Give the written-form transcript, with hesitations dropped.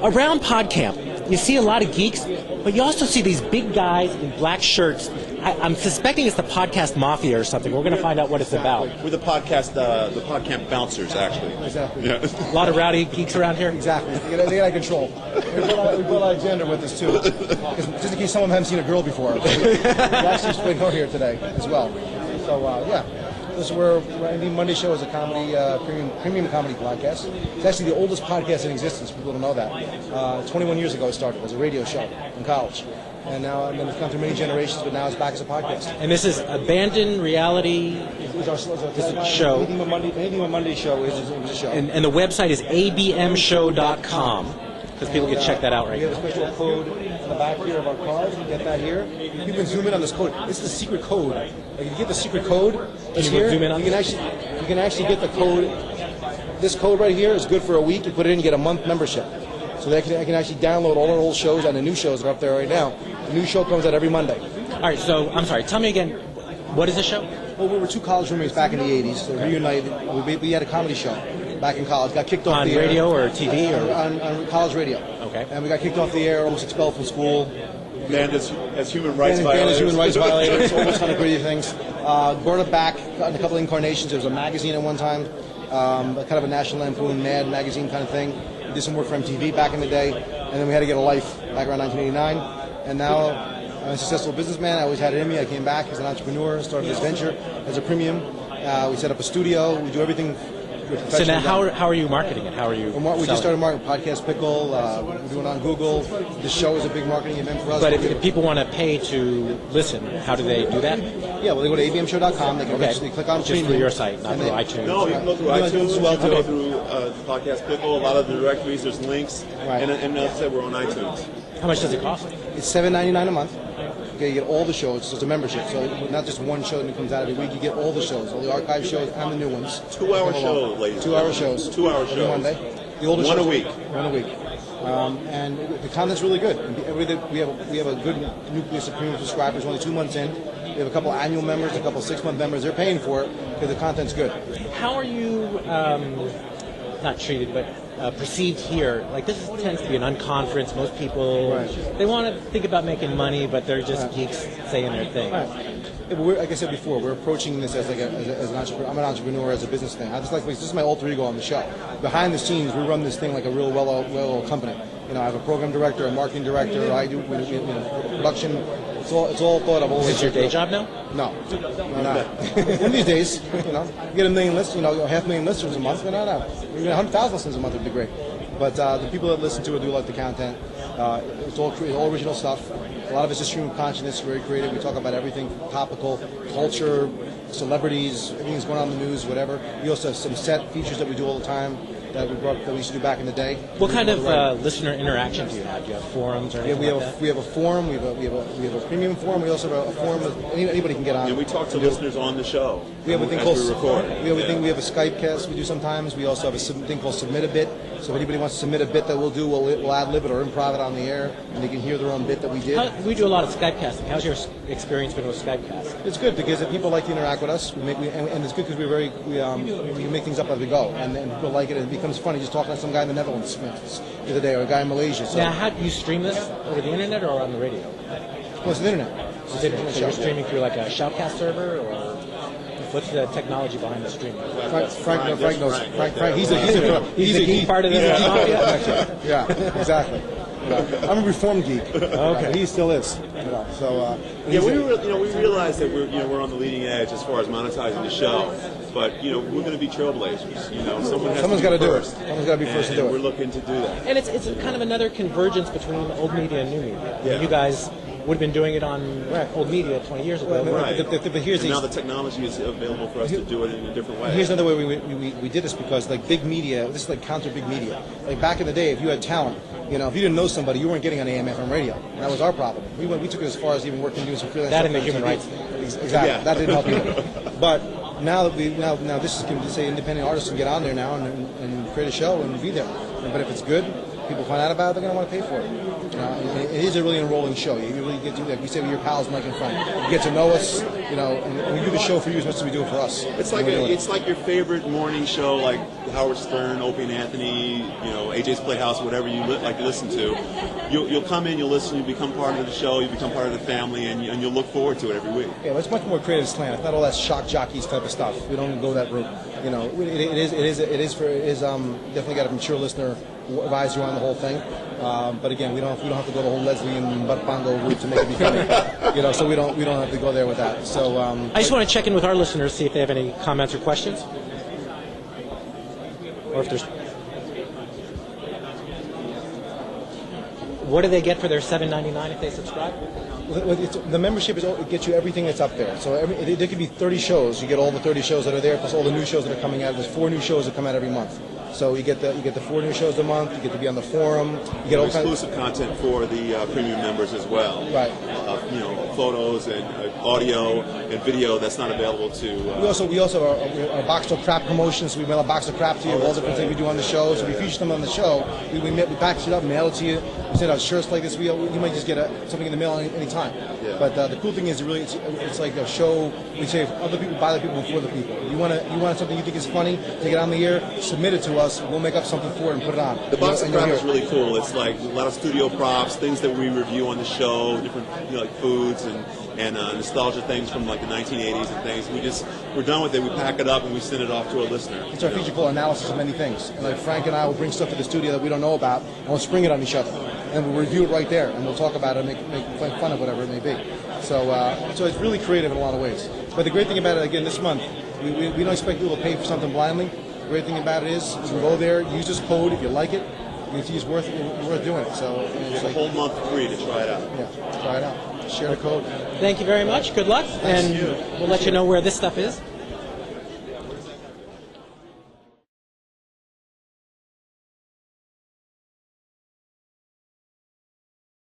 around PodCamp, you see a lot of geeks, but you also see these big guys in black shirts. I'm suspecting it's the podcast mafia or something. We're going to find out what it's about. We're the PodCamp bouncers, actually. Exactly. Yeah. A lot of rowdy geeks around here? Exactly. They got control. We brought Alexander with us, too. Just in case some of them haven't seen a girl before. We actually split her here today as well. So, yeah. The Monday Show is a comedy, premium comedy podcast. It's actually the oldest podcast in existence. People don't know that. 21 years ago it started as a radio show in college. And now it's gone through many generations, but now it's back as a podcast. And this is Abandoned Reality It's our show. Anything with Monday Show is a show. And the website is abmshow.com. Because people can check that out right We now. have a special code on the back here of our card. You get that here. You can zoom in on this code. This is the secret code. Like if you get the secret code, it's here. Zoom in on you can actually get the code. This code right here is good for a week. You put it in, you get a month membership. So I can actually download all our old shows and the new shows that are up there right now. The new show comes out every Monday. All right, so I'm sorry. Tell me again, what is the show? Well, we were two college roommates back in the 80s. So reunited. We had a comedy show back in college. Got kicked off On the air. radio or TV? Or? On college radio. Okay. And we got kicked off the air, almost expelled from school. Banned as human rights Banned violators. as human rights violators. Almost kind of crazy things. Brought it back in a couple of incarnations. There was a magazine at one time, kind of a National Lampoon Mad magazine kind of thing. We did some work for MTV back in the day, and then we had to get a life back around 1989. And now I'm a successful businessman. I always had it in me. I came back as an entrepreneur, started this venture as a premium. We set up a studio. We do everything. So now how are you marketing it? How are you We just started marketing Podcast Pickle. We're doing it on Google. This show is a big marketing event for us. But if people want to pay to listen, how do they do that? Yeah, well, they go to abmshow.com. They can actually click on just premium. through your site, not through iTunes. No, you can go through Yeah, iTunes, as well, you can go too. through Podcast Pickle, a lot of the directories, there's links, Right. and like I said, we're on iTunes. How much does it cost? It's $7.99 a month. Okay, you get all the shows. So it's a membership. So not just one show that comes out every week. You get all the shows, all the archive shows and the new ones. 2-hour show, ladies. 2-hour shows. 2-hour Every shows. Monday. The older One shows, a week. One a week. And the content's really good. We have a good nucleus of premium subscribers. Only 2 months in. We have a couple annual members, a couple 6-month members. They're paying for it because the content's good. How are you not treated, but perceived here? Like this tends to be an unconference. Most people they want to think about making money, but they're just geeks saying their thing. Yeah, but like I said before, we're approaching this as an entrepreneur. I'm an entrepreneur as a business thing. This is my alter ego on the show. Behind the scenes, we run this thing like a real well-oiled company. You know, I have a program director, a marketing director. I do production. It's all thought of. Is this your day job now? No, not. One of these days, you get 1 million listeners, 500,000 listeners a month. No. Even 100,000 listeners a month would be great. But the people that listen to it do like the content. It's all original stuff. A lot of it's just stream of consciousness, very creative. We talk about everything topical, culture, celebrities, everything that's going on in the news, whatever. We also have some set features that we do all the time that we used to do back in the day. What kind of listener interaction do you have? Do you have forums or anything like that? We have a forum. We have a premium forum. We also have a forum that anybody can get on. And we talk to listeners on the show. We have a thing as called we record. We have a Skype cast we do sometimes. We also have a thing called Submit a Bit. So if anybody wants to submit a bit that we'll do, we'll ad-lib it or improv it on the air, and they can hear their own bit that we did. We do a lot of Skype casting. How's your experience been with Skype casting? It's good because if people like to interact with us, and it's good because we make things up as we go, and people like it, and it becomes funny just talking to some guy in the Netherlands the other day, or a guy in Malaysia. So. Now, how do you stream this over the internet or on the radio? Well, it's the internet. So you're streaming through like a Shoutcast server, or what's the technology behind the streaming? Frank knows. Frank, he's a geek part of this. Yeah, exactly. I'm a reformed geek. Okay, he still is. So we realize that we're on the leading edge as far as monetizing the show, but we're going to be trailblazers. Someone's got to do it. Someone's got to be first to do it. We're looking to do that. And it's kind of another convergence between old media and new media. Yeah. You guys would have been doing it on old media 20 years ago. Right. But here's now the technology is available for us to do it in a different way. Here's another way we did this because like big media, this is like counter big media. Like back in the day, if you had talent, if you didn't know somebody, you weren't getting on AM FM radio. And that was our problem. We took it as far as even working doing some freelance. That stuff and the human rights. Exactly. Yeah. That didn't help either. But now that now this is going to say independent artists can get on there now and create a show and be there. But if it's good, people find out about it, they're going to want to pay for it. You know, it is a really enrolling show. You really get to, like we say, with your pals, Mike and Frank. You get to know us, you know, and we do the show for you as much as we do it for us. It's like your favorite morning show, like Howard Stern, Opie and Anthony, you know, AJ's Playhouse, whatever you like to listen to. You'll come in, you'll listen, you become part of the show, you become part of the family, and you'll look forward to it every week. Yeah, well, it's much more creative slant. It's not all that shock jockeys type of stuff. We don't go that route. You know, it is definitely got a mature listener advisory on the whole thing. But again, we don't have to go the whole Leslie and Butt Bongo route to make it be funny. You know, so we don't have to go there with that. So I just want to check in with our listeners, see if they have any comments or questions, or if there's. What do they get for their $7.99 if they subscribe? The membership it gets you everything that's up there. So there could be 30 shows. You get all the 30 shows that are there, plus all the new shows that are coming out. There's 4 new shows that come out every month. So you get the 4 new shows a month. You get to be on the forum. You get all exclusive content for the premium members as well. Right. You know, photos and audio and video that's not available to. We also have our box of crap promotions. So we mail a box of crap to you of all the different things we do on the show. So we feature them on the show. We package it up, mail it to you. We send out shirts like this. You might just get something in the mail any time. Yeah. But the cool thing is, it's like a show. We say other people buy the people before the people. You want something you think is funny, take it on the air, submit it to us. We'll make up something for it and put it on. The box of crap is really cool. It's like a lot of studio props, things that we review on the show, different like foods and nostalgia things from like the 1980s and things. We're done with it. We pack it up and we send it off to a listener. It's our feature called analysis of many things. And like Frank and I will bring stuff to the studio that we don't know about, and we'll spring it on each other, and we'll review it right there, and we'll talk about it and make fun of whatever it may be. So it's really creative in a lot of ways. But the great thing about it, again, this month, we don't expect people to pay for something blindly. The great thing about it is you can go there, use this code if you like it. It's worth doing it. So it's a whole month free to try it out. Yeah, try it out. Share the code. Thank you very much. Good luck, and we'll let you know where this stuff is.